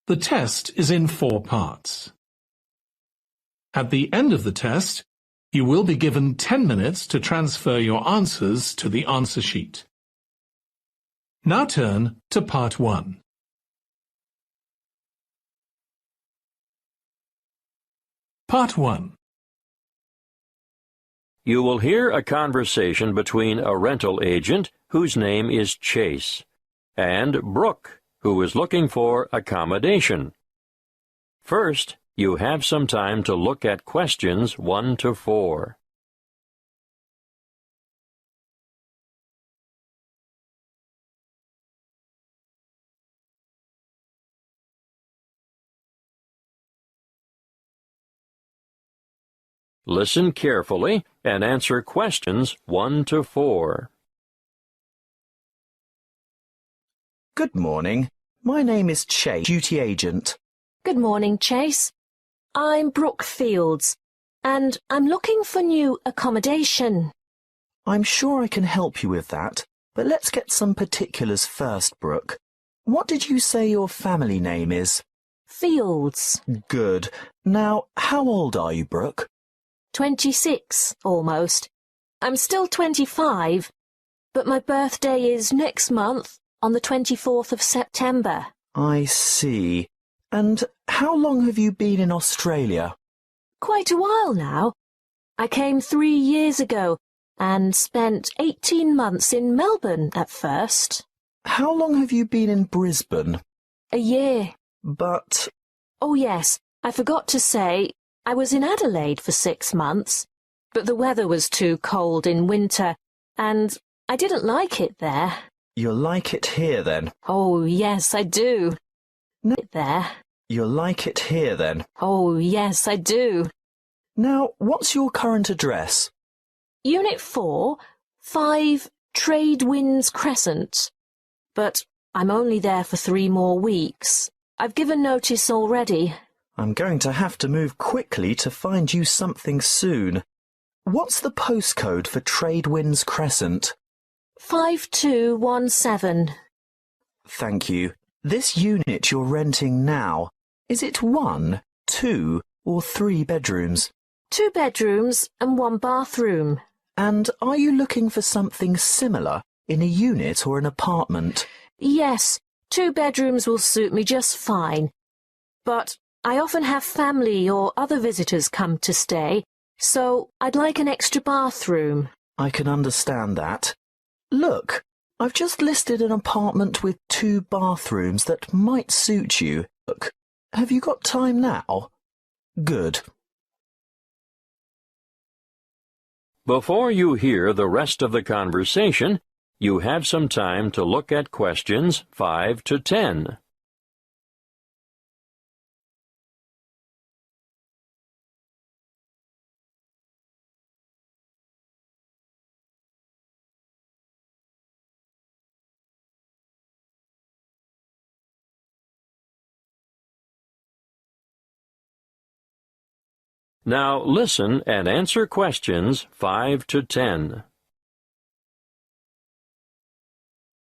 The test is in 4 parts. At the end of the test, you will be given 10 minutes to transfer your answers to the answer sheet. Now turn to Part 1. Part 1. You will hear a conversation between a rental agent, whose name is Chase, and Brooke, who is looking for accommodation. First, you have some time to look at questions 1 to 4. Listen carefully and answer questions 1 to 4. Good morning. My name is Chase, duty agent. Good morning, Chase. I'm Brooke Fields, and I'm looking for new accommodation. I'm sure I can help you with that, but let's get some particulars first, Brooke. What did you say your family name is? Fields. Good. Now, how old are you, Brooke? 26, almost. I'm still 25, but my birthday is next month, on the 24th of September. I see. And how long have you been in Australia? Quite a while now. I came 3 years ago and spent 18 months in Melbourne at first. How long have you been in Brisbane? A year. But... Oh yes, I forgot to say, I was in Adelaide for 6 months, but the weather was too cold in winter, and I didn't like it there. You'll like it here, then? Oh, yes, I do. No. There. You'll like it here, then? Oh, yes, I do. Now, what's your current address? Unit 4, 5 Trade Winds Crescent. But I'm only there for 3 more weeks. I've given notice already. I'm going to have to move quickly to find you something soon. What's the postcode for Trade Winds Crescent? 5217. Thank you. This unit you're renting now, is it 1, 2, or 3 bedrooms? 2 bedrooms and 1 bathroom. And are you looking for something similar in a unit or an apartment? Yes, 2 bedrooms will suit me just fine. But I often have family or other visitors come to stay, so I'd like an extra bathroom. I can understand that. Look, I've just listed an apartment with 2 bathrooms that might suit you. Look, have you got time now? Good. Before you hear the rest of the conversation, you have some time to look at questions 5 to 10. Now listen and answer questions 5 to 10.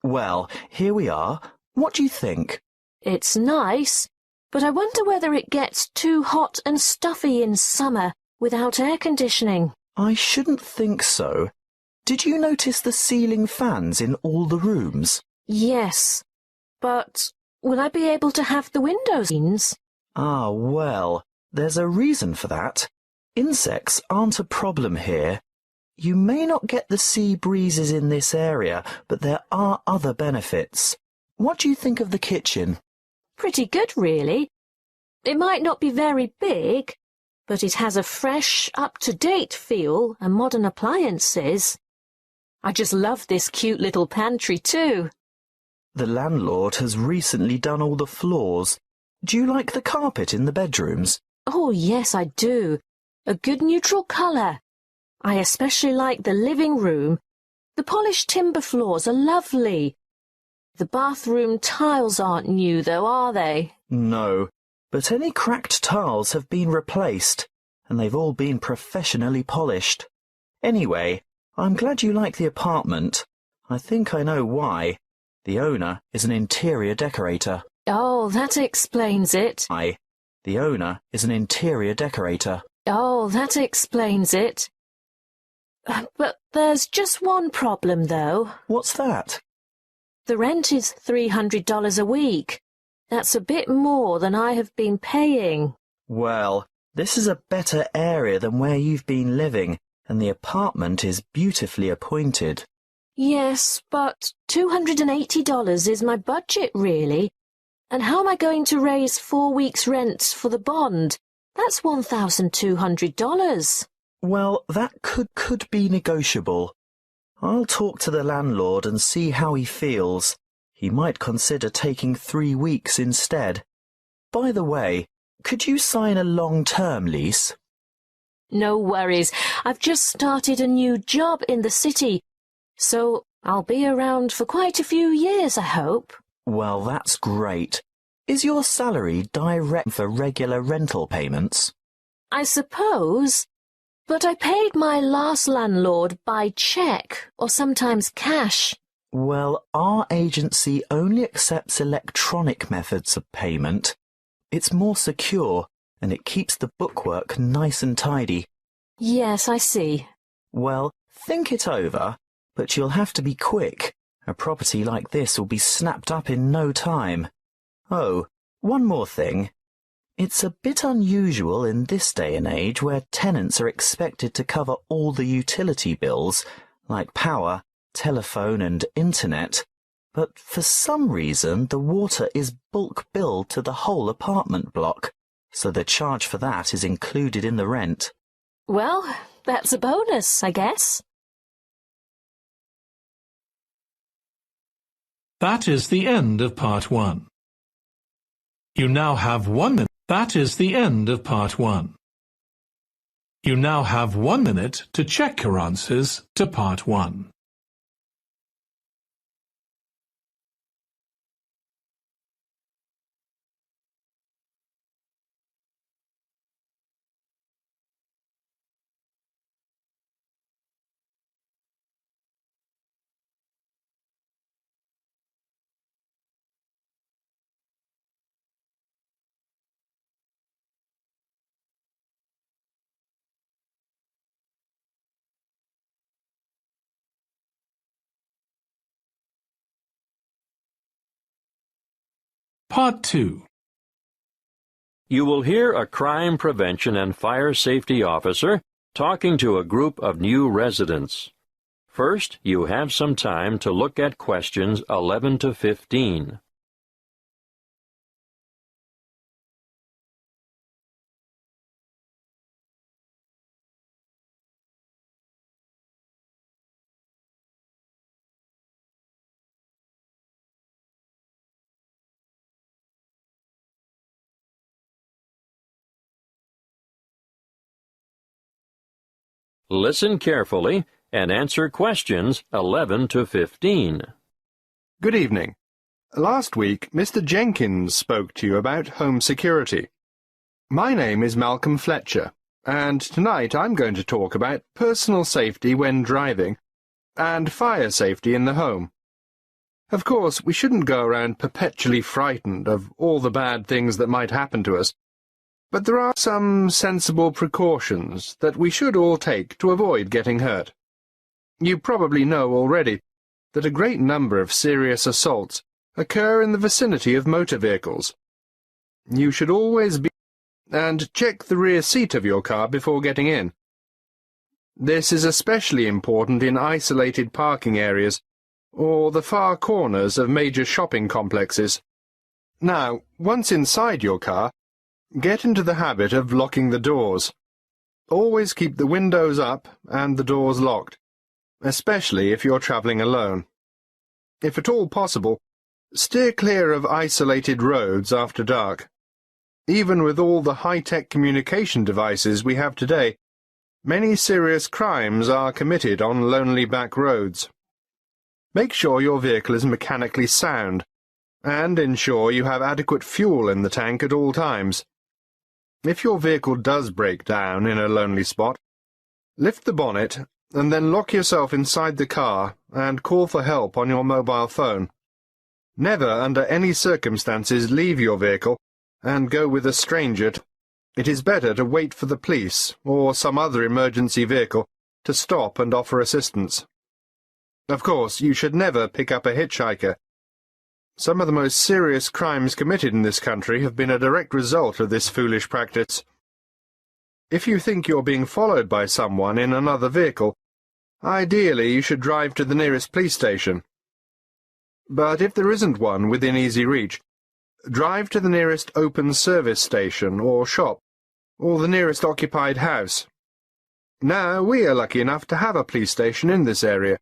Well, here we are. What do you think? It's nice, but I wonder whether it gets too hot and stuffy in summer without air conditioning. I shouldn't think so. Did you notice the ceiling fans in all the rooms? Yes, but will I be able to have the windows cleaned? Ah, well, there's a reason for that. Insects aren't a problem here. You may not get the sea breezes in this area, but there are other benefits. What do you think of the kitchen? Pretty good, really. It might not be very big, but it has a fresh, up-to-date feel and modern appliances. I just love this cute little pantry, too. The landlord has recently done all the floors. Do you like the carpet in the bedrooms? Oh, yes, I do. A good neutral colour. I especially like the living room. The polished timber floors are lovely. The bathroom tiles aren't new, though, are they? No, but any cracked tiles have been replaced, and they've all been professionally polished. Anyway, I'm glad you like the apartment. I think I know why. The owner is an interior decorator. Oh, that explains it. The owner is an interior decorator. Oh, that explains it. But there's just one problem, though. What's that? The rent is $300 a week. That's a bit more than I have been paying. Well, this is a better area than where you've been living, and the apartment is beautifully appointed. Yes, but $280 is my budget, really. And how am I going to raise 4 weeks' rent for the bond? That's $1,200. Well, that could be negotiable. I'll talk to the landlord and see how he feels. He might consider taking 3 weeks instead. By the way, could you sign a long-term lease? No worries. I've just started a new job in the city, so I'll be around for quite a few years, I hope. Well, that's great. Is your salary direct for regular rental payments? I suppose. But I paid my last landlord by cheque, or sometimes cash. Well, our agency only accepts electronic methods of payment. It's more secure, and it keeps the bookwork nice and tidy. Yes, I see. Well, think it over, but you'll have to be quick. A property like this will be snapped up in no time. Oh, one more thing. It's a bit unusual in this day and age where tenants are expected to cover all the utility bills, like power, telephone and internet, but for some reason the water is bulk billed to the whole apartment block, so the charge for that is included in the rent. Well, that's a bonus, I guess. That is the end of part 1. You now have 1 minute. That is the end of part 1. You now have 1 minute to check your answers to part 1. Part 2. You will hear a crime prevention and fire safety officer talking to a group of new residents. First, you have some time to look at questions 11 to 15. Listen carefully and answer questions 11 to 15. Good evening. Last week, Mr. Jenkins spoke to you about home security. My name is Malcolm Fletcher, and tonight I'm going to talk about personal safety when driving and fire safety in the home. Of course, we shouldn't go around perpetually frightened of all the bad things that might happen to us, but there are some sensible precautions that we should all take to avoid getting hurt. You probably know already that a great number of serious assaults occur in the vicinity of motor vehicles. You should always be and check the rear seat of your car before getting in. This is especially important in isolated parking areas or the far corners of major shopping complexes. Now, once inside your car, get into the habit of locking the doors. Always keep the windows up and the doors locked, especially if you're traveling alone. If at all possible, steer clear of isolated roads after dark. Even with all the high-tech communication devices we have today, many serious crimes are committed on lonely back roads. Make sure your vehicle is mechanically sound, and ensure you have adequate fuel in the tank at all times. If your vehicle does break down in a lonely spot, lift the bonnet and then lock yourself inside the car and call for help on your mobile phone. Never, under any circumstances, leave your vehicle and go with a stranger. It is better to wait for the police or some other emergency vehicle to stop and offer assistance. Of course, you should never pick up a hitchhiker. Some of the most serious crimes committed in this country have been a direct result of this foolish practice. If you think you're being followed by someone in another vehicle, ideally you should drive to the nearest police station. But if there isn't one within easy reach, drive to the nearest open service station or shop, or the nearest occupied house. Now, we are lucky enough to have a police station in this area.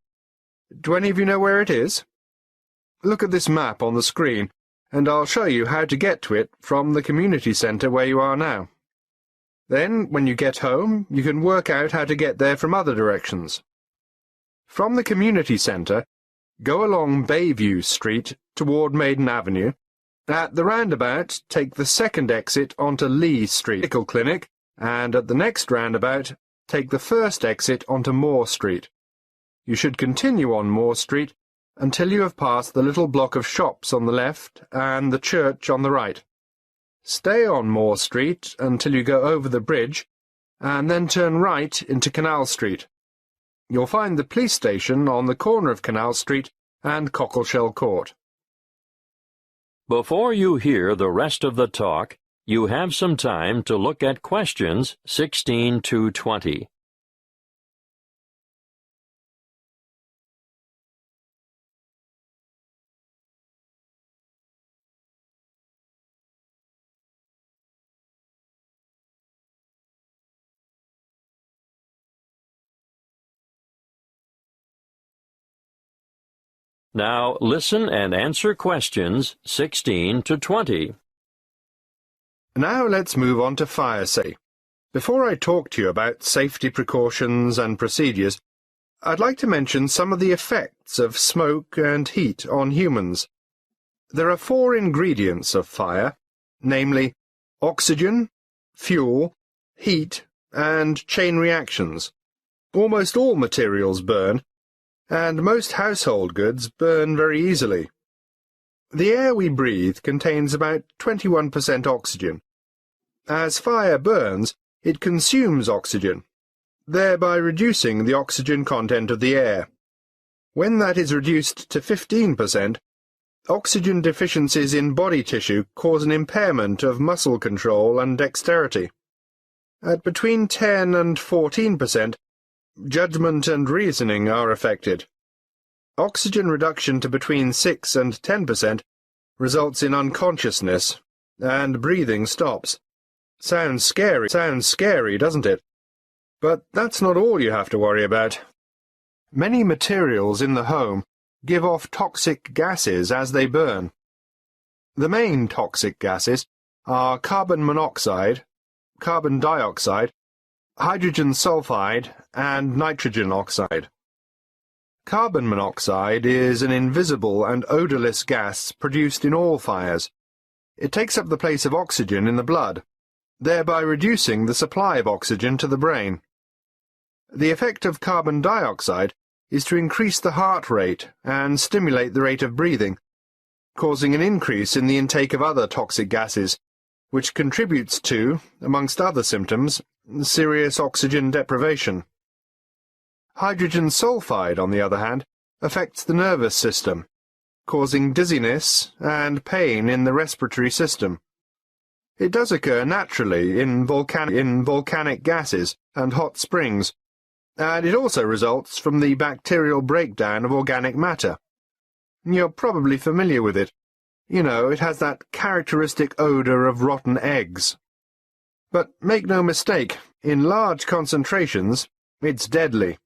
Do any of you know where it is? Look at this map on the screen, and I'll show you how to get to it from the community centre where you are now. Then, when you get home, you can work out how to get there from other directions. From the community centre, go along Bayview Street toward Maiden Avenue. At the roundabout, take the second exit onto Lee Street Medical Clinic, and at the next roundabout, take the first exit onto Moore Street. You should continue on Moore Street until you have passed the little block of shops on the left and the church on the right. Stay on Moore Street until you go over the bridge, and then turn right into Canal Street. You'll find the police station on the corner of Canal Street and Cockleshell Court. Before you hear the rest of the talk, you have some time to look at questions 16 to 20. Now listen and answer questions 16 to 20. Now let's move on to fire safety. Before I talk to you about safety precautions and procedures, I'd like to mention some of the effects of smoke and heat on humans. There are 4 ingredients of fire, namely oxygen, fuel, heat, and chain reactions. Almost all materials burn, and most household goods burn very easily. The air we breathe contains about 21% oxygen. As fire burns, it consumes oxygen, thereby reducing the oxygen content of the air. When that is reduced to 15%, oxygen deficiencies in body tissue cause an impairment of muscle control and dexterity. At between 10 and 14%, judgment and reasoning are affected. Oxygen reduction to between 6 and 10% results in unconsciousness, and breathing stops. Sounds scary, doesn't it? But that's not all you have to worry about. Many materials in the home give off toxic gases as they burn. The main toxic gases are carbon monoxide, carbon dioxide, hydrogen sulfide, and nitrogen oxide. Carbon monoxide is an invisible and odorless gas produced in all fires. It takes up the place of oxygen in the blood, thereby reducing the supply of oxygen to the brain. The effect of carbon dioxide is to increase the heart rate and stimulate the rate of breathing, causing an increase in the intake of other toxic gases, which contributes to, amongst other symptoms, serious oxygen deprivation. Hydrogen sulfide, on the other hand, affects the nervous system, causing dizziness and pain in the respiratory system. It does occur naturally in volcanic gases and hot springs, and it also results from the bacterial breakdown of organic matter. You're probably familiar with it. You know, it has that characteristic odour of rotten eggs. But make no mistake, in large concentrations, it's deadly.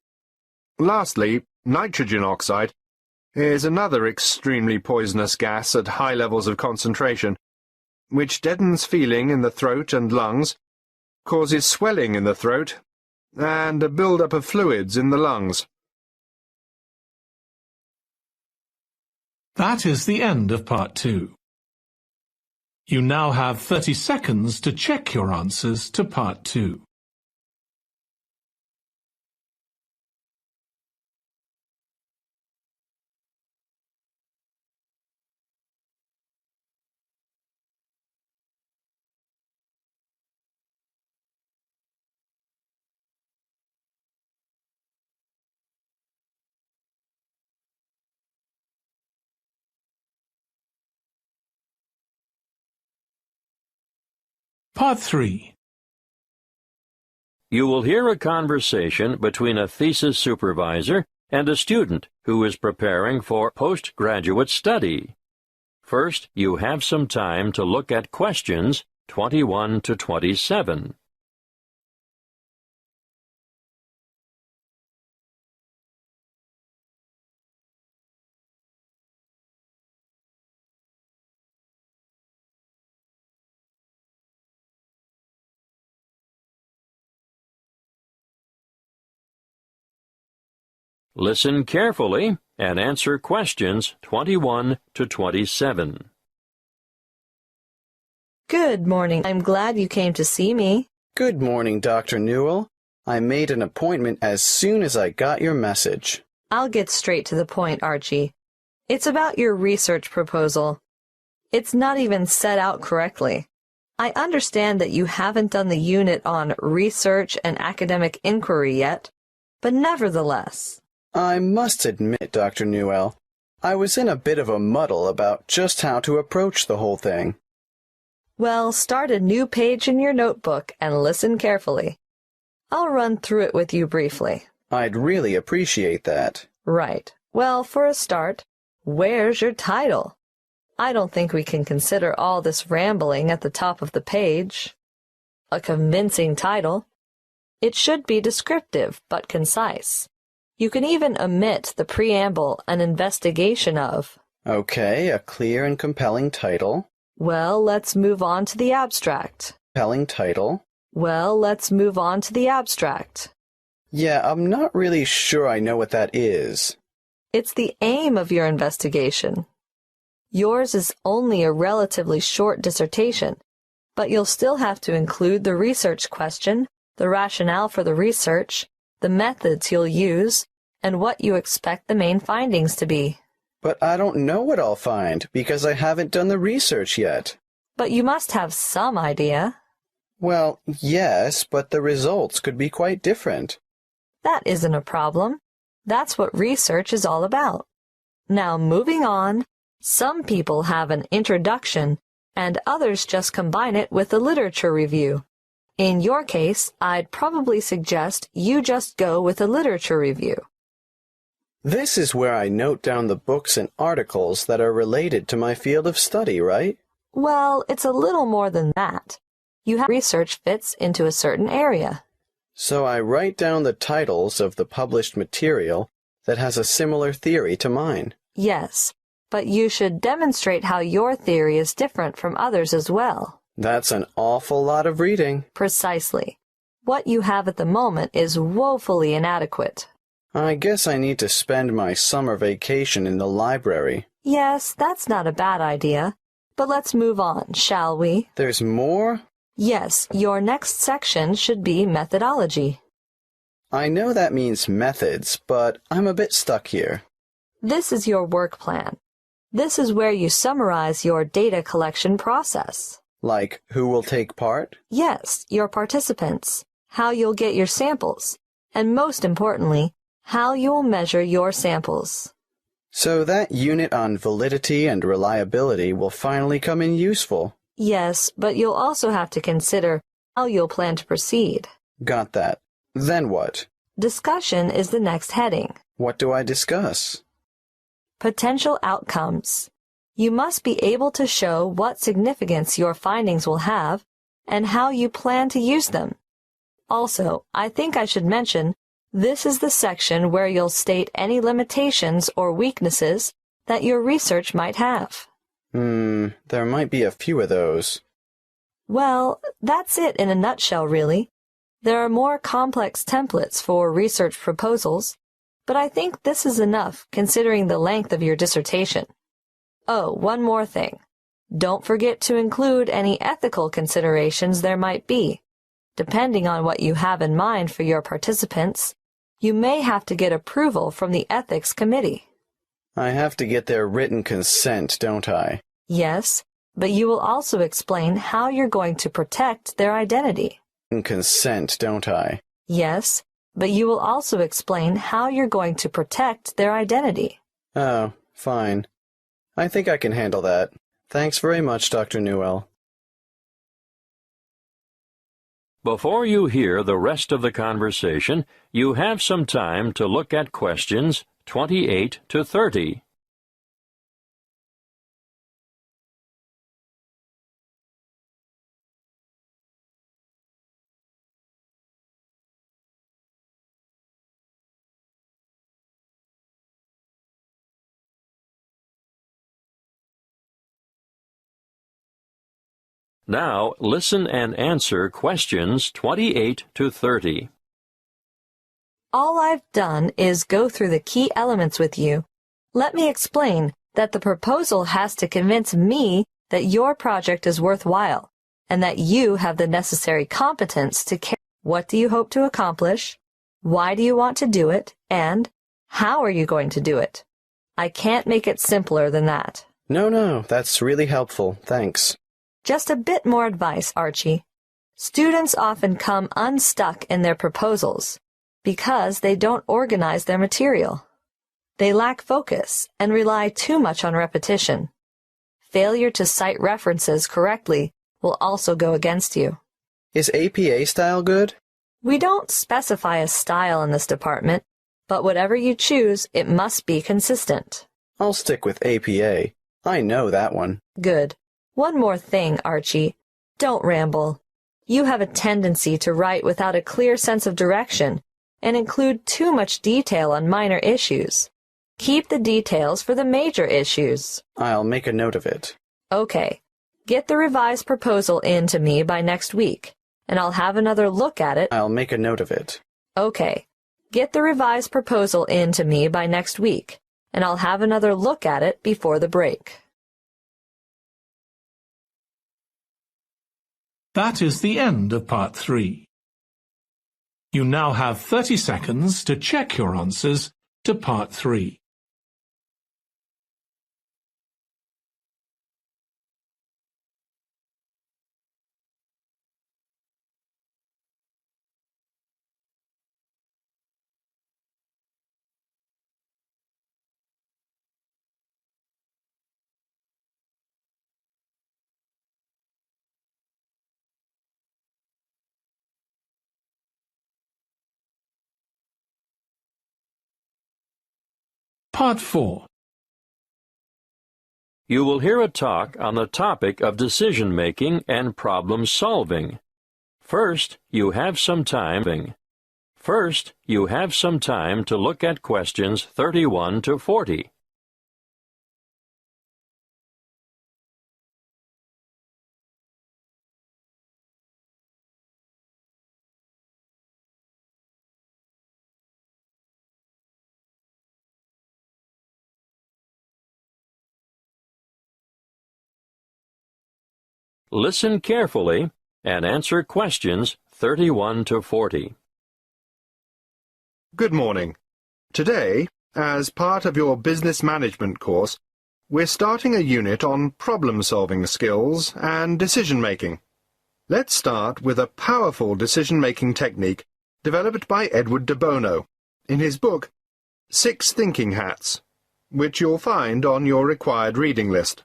Lastly, nitrogen oxide is another extremely poisonous gas at high levels of concentration, which deadens feeling in the throat and lungs, causes swelling in the throat, and a build-up of fluids in the lungs. That is the end of part 2. You now have 30 seconds to check your answers to part 2. Part 3. You will hear a conversation between a thesis supervisor and a student who is preparing for postgraduate study. First, you have some time to look at questions 21 to 27. Listen carefully and answer questions 21 to 27. Good morning. I'm glad you came to see me. Good morning, Dr. Newell. I made an appointment as soon as I got your message. I'll get straight to the point, Archie. It's about your research proposal. It's not even set out correctly. I understand that you haven't done the unit on research and academic inquiry yet, but nevertheless. I must admit, Dr. Newell, I was in a bit of a muddle about just how to approach the whole thing. Well, start a new page in your notebook and listen carefully. I'll run through it with you briefly. I'd really appreciate that. Right. Well, for a start, where's your title? I don't think we can consider all this rambling at the top of the page. A convincing title. It should be descriptive but concise. You can even omit the preamble, an investigation of. Okay, a clear and compelling title. Well, let's move on to the abstract. Compelling title. Well, let's move on to the abstract. Yeah, I'm not really sure I know what that is. It's the aim of your investigation. Yours is only a relatively short dissertation, but you'll still have to include the research question, the rationale for the research, the methods you'll use, and what you expect the main findings to be. But I don't know what I'll find because I haven't done the research yet. But you must have some idea. Well, yes, but the results could be quite different. That isn't a problem. That's what research is all about. Now, moving on, some people have an introduction, and others just combine it with a literature review. In your case, I'd probably suggest you just go with a literature review. This is where I note down the books and articles that are related to my field of study, right? Well, it's a little more than that. You have research fits into a certain area. So I write down the titles of the published material that has a similar theory to mine. Yes, but you should demonstrate how your theory is different from others as well. That's an awful lot of reading. Precisely. What you have at the moment is woefully inadequate. I guess I need to spend my summer vacation in the library. Yes, that's not a bad idea. But let's move on, shall we? There's more? Yes, your next section should be methodology. I know that means methods, but I'm a bit stuck here. This is your work plan. This is where you summarize your data collection process. Like, who will take part? Yes, your participants, how you'll get your samples, and most importantly, how you'll measure your samples. So that unit on validity and reliability will finally come in useful. Yes, but you'll also have to consider how you'll plan to proceed. Got that. Then what? Discussion is the next heading. What do I discuss? Potential outcomes. You must be able to show what significance your findings will have and how you plan to use them. Also, I think I should mention, this is the section where you'll state any limitations or weaknesses that your research might have. There might be a few of those. Well, that's it in a nutshell, really. There are more complex templates for research proposals, but I think this is enough considering the length of your dissertation. Oh, one more thing. Don't forget to include any ethical considerations there might be. Depending on what you have in mind for your participants, you may have to get approval from the ethics committee. I have to get their written consent, don't I? Yes, but you will also explain how you're going to protect their identity. Consent, don't I? Yes, but you will also explain how you're going to protect their identity. Oh, fine. I think I can handle that. Thanks very much, Dr. Newell. Before you hear the rest of the conversation, you have some time to look at questions 28 to 30. Now, listen and answer questions 28 to 30. All I've done is go through the key elements with you. Let me explain that the proposal has to convince me that your project is worthwhile and that you have the necessary competence to carry. What do you hope to accomplish? Why do you want to do it? And how are you going to do it? I can't make it simpler than that. No, that's really helpful. Thanks. Just a bit more advice, Archie. Students often come unstuck in their proposals because they don't organize their material. They lack focus and rely too much on repetition. Failure to cite references correctly will also go against you. Is APA style good? We don't specify a style in this department, but whatever you choose, it must be consistent. I'll stick with APA. I know that one. Good. One more thing, Archie. Don't ramble. You have a tendency to write without a clear sense of direction and include too much detail on minor issues. Keep the details for the major issues. I'll make a note of it. Okay. Get the revised proposal in to me by next week, and I'll have another look at it. I'll make a note of it. Okay. Get the revised proposal in to me by next week, and I'll have another look at it before the break. That is the end of Part 3. You now have 30 seconds to check your answers to Part 3. Part 4. You will hear a talk on the topic of decision-making and problem-solving. First, you have some time to look at questions 31 to 40. Listen carefully and answer questions 31 to 40. Good morning. Today, as part of your business management course, we're starting a unit on problem-solving skills and decision-making. Let's start with a powerful decision-making technique developed by Edward de Bono in his book 6 Thinking Hats, which you'll find on your required reading list.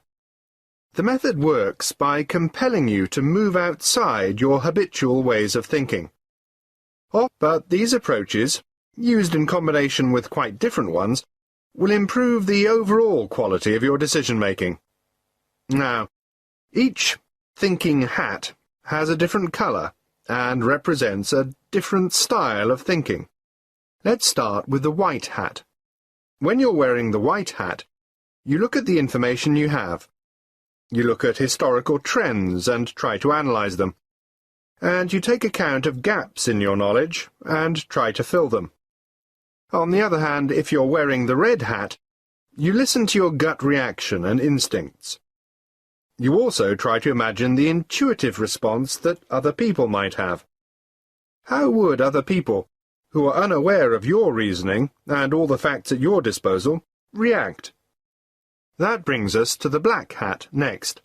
The method works by compelling you to move outside your habitual ways of thinking. But these approaches, used in combination with quite different ones, will improve the overall quality of your decision-making. Now, each thinking hat has a different color and represents a different style of thinking. Let's start with the white hat. When you're wearing the white hat, you look at the information you have. You look at historical trends and try to analyze them. And you take account of gaps in your knowledge and try to fill them. On the other hand, if you're wearing the red hat, you listen to your gut reaction and instincts. You also try to imagine the intuitive response that other people might have. How would other people, who are unaware of your reasoning and all the facts at your disposal, react? That brings us to the black hat next.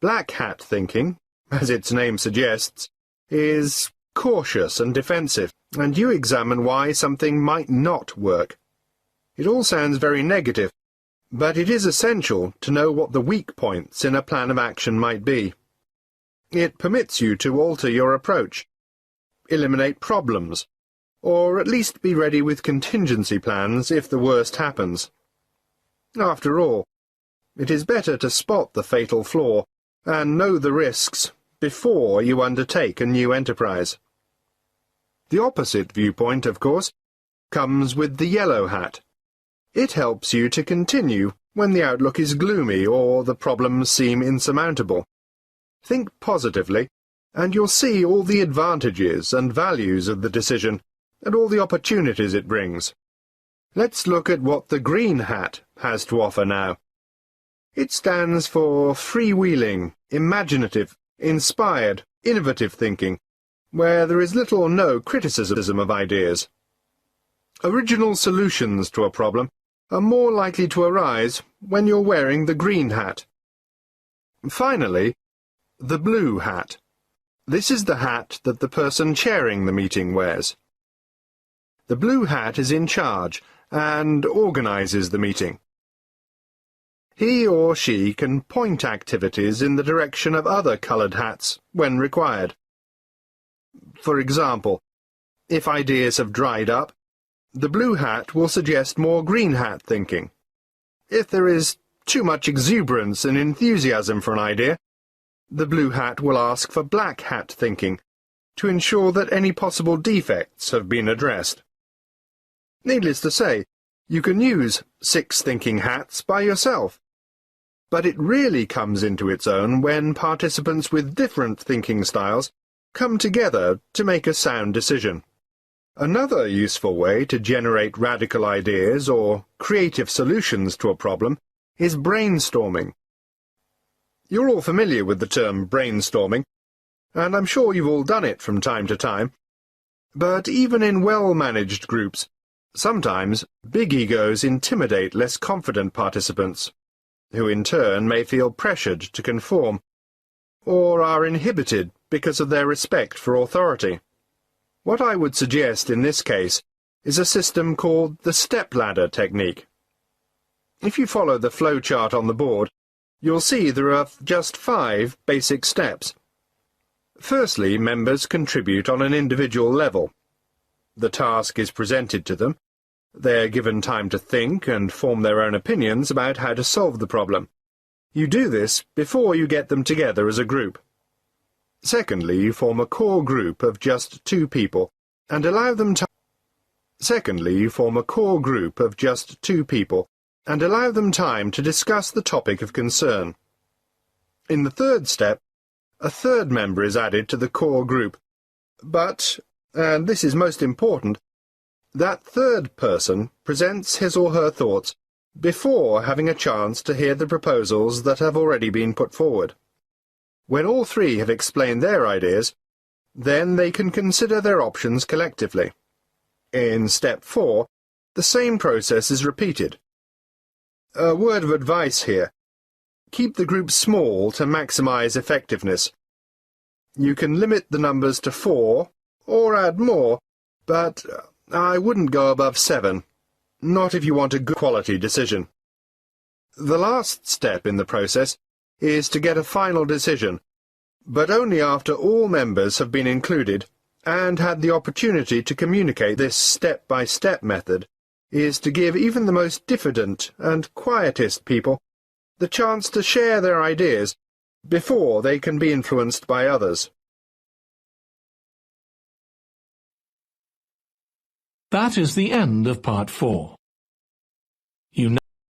Black hat thinking, as its name suggests, is cautious and defensive, and you examine why something might not work. It all sounds very negative, but it is essential to know what the weak points in a plan of action might be. It permits you to alter your approach eliminate problems, or at least be ready with contingency plans if the worst happens. After all, it is better to spot the fatal flaw and know the risks before you undertake a new enterprise. The opposite viewpoint, of course, comes with the yellow hat. It helps you to continue when the outlook is gloomy or the problems seem insurmountable. Think positively, and you'll see all the advantages and values of the decision and all the opportunities it brings. Let's look at what the green hat has to offer now. It stands for freewheeling, imaginative, inspired, innovative thinking, where there is little or no criticism of ideas. Original solutions to a problem are more likely to arise when you're wearing the green hat. Finally, the blue hat. This is the hat that the person chairing the meeting wears. The blue hat is in charge and organizes the meeting. He or she can point activities in the direction of other coloured hats when required. For example, if ideas have dried up, the blue hat will suggest more green hat thinking. If there is too much exuberance and enthusiasm for an idea, the blue hat will ask for black hat thinking to ensure that any possible defects have been addressed. Needless to say, you can use 6 thinking hats by yourself, but it really comes into its own when participants with different thinking styles come together to make a sound decision. Another useful way to generate radical ideas or creative solutions to a problem is brainstorming. You're all familiar with the term brainstorming, and I'm sure you've all done it from time to time. But even in well-managed groups, sometimes big egos intimidate less confident participants, who in turn may feel pressured to conform, or are inhibited because of their respect for authority. What I would suggest in this case is a system called the stepladder technique. If you follow the flowchart on the board, you'll see there are just 5 basic steps. Firstly, members contribute on an individual level. The task is presented to them. They are given time to think and form their own opinions about how to solve the problem. You do this before you get them together as a group. Secondly, you form a core group of just 2 people and allow them time to discuss the topic of concern. In the third step, a third member is added to the core group, but, and this is most important, that third person presents his or her thoughts before having a chance to hear the proposals that have already been put forward. When all 3 have explained their ideas, then they can consider their options collectively. In step 4, the same process is repeated. A word of advice here. Keep the group small to maximize effectiveness. You can limit the numbers to 4, or add more, but I wouldn't go above 7, not if you want a good quality decision. The last step in the process is to get a final decision, but only after all members have been included and had the opportunity to communicate. This step-by-step method is to give even the most diffident and quietest people the chance to share their ideas before they can be influenced by others. That is the end of part 4. You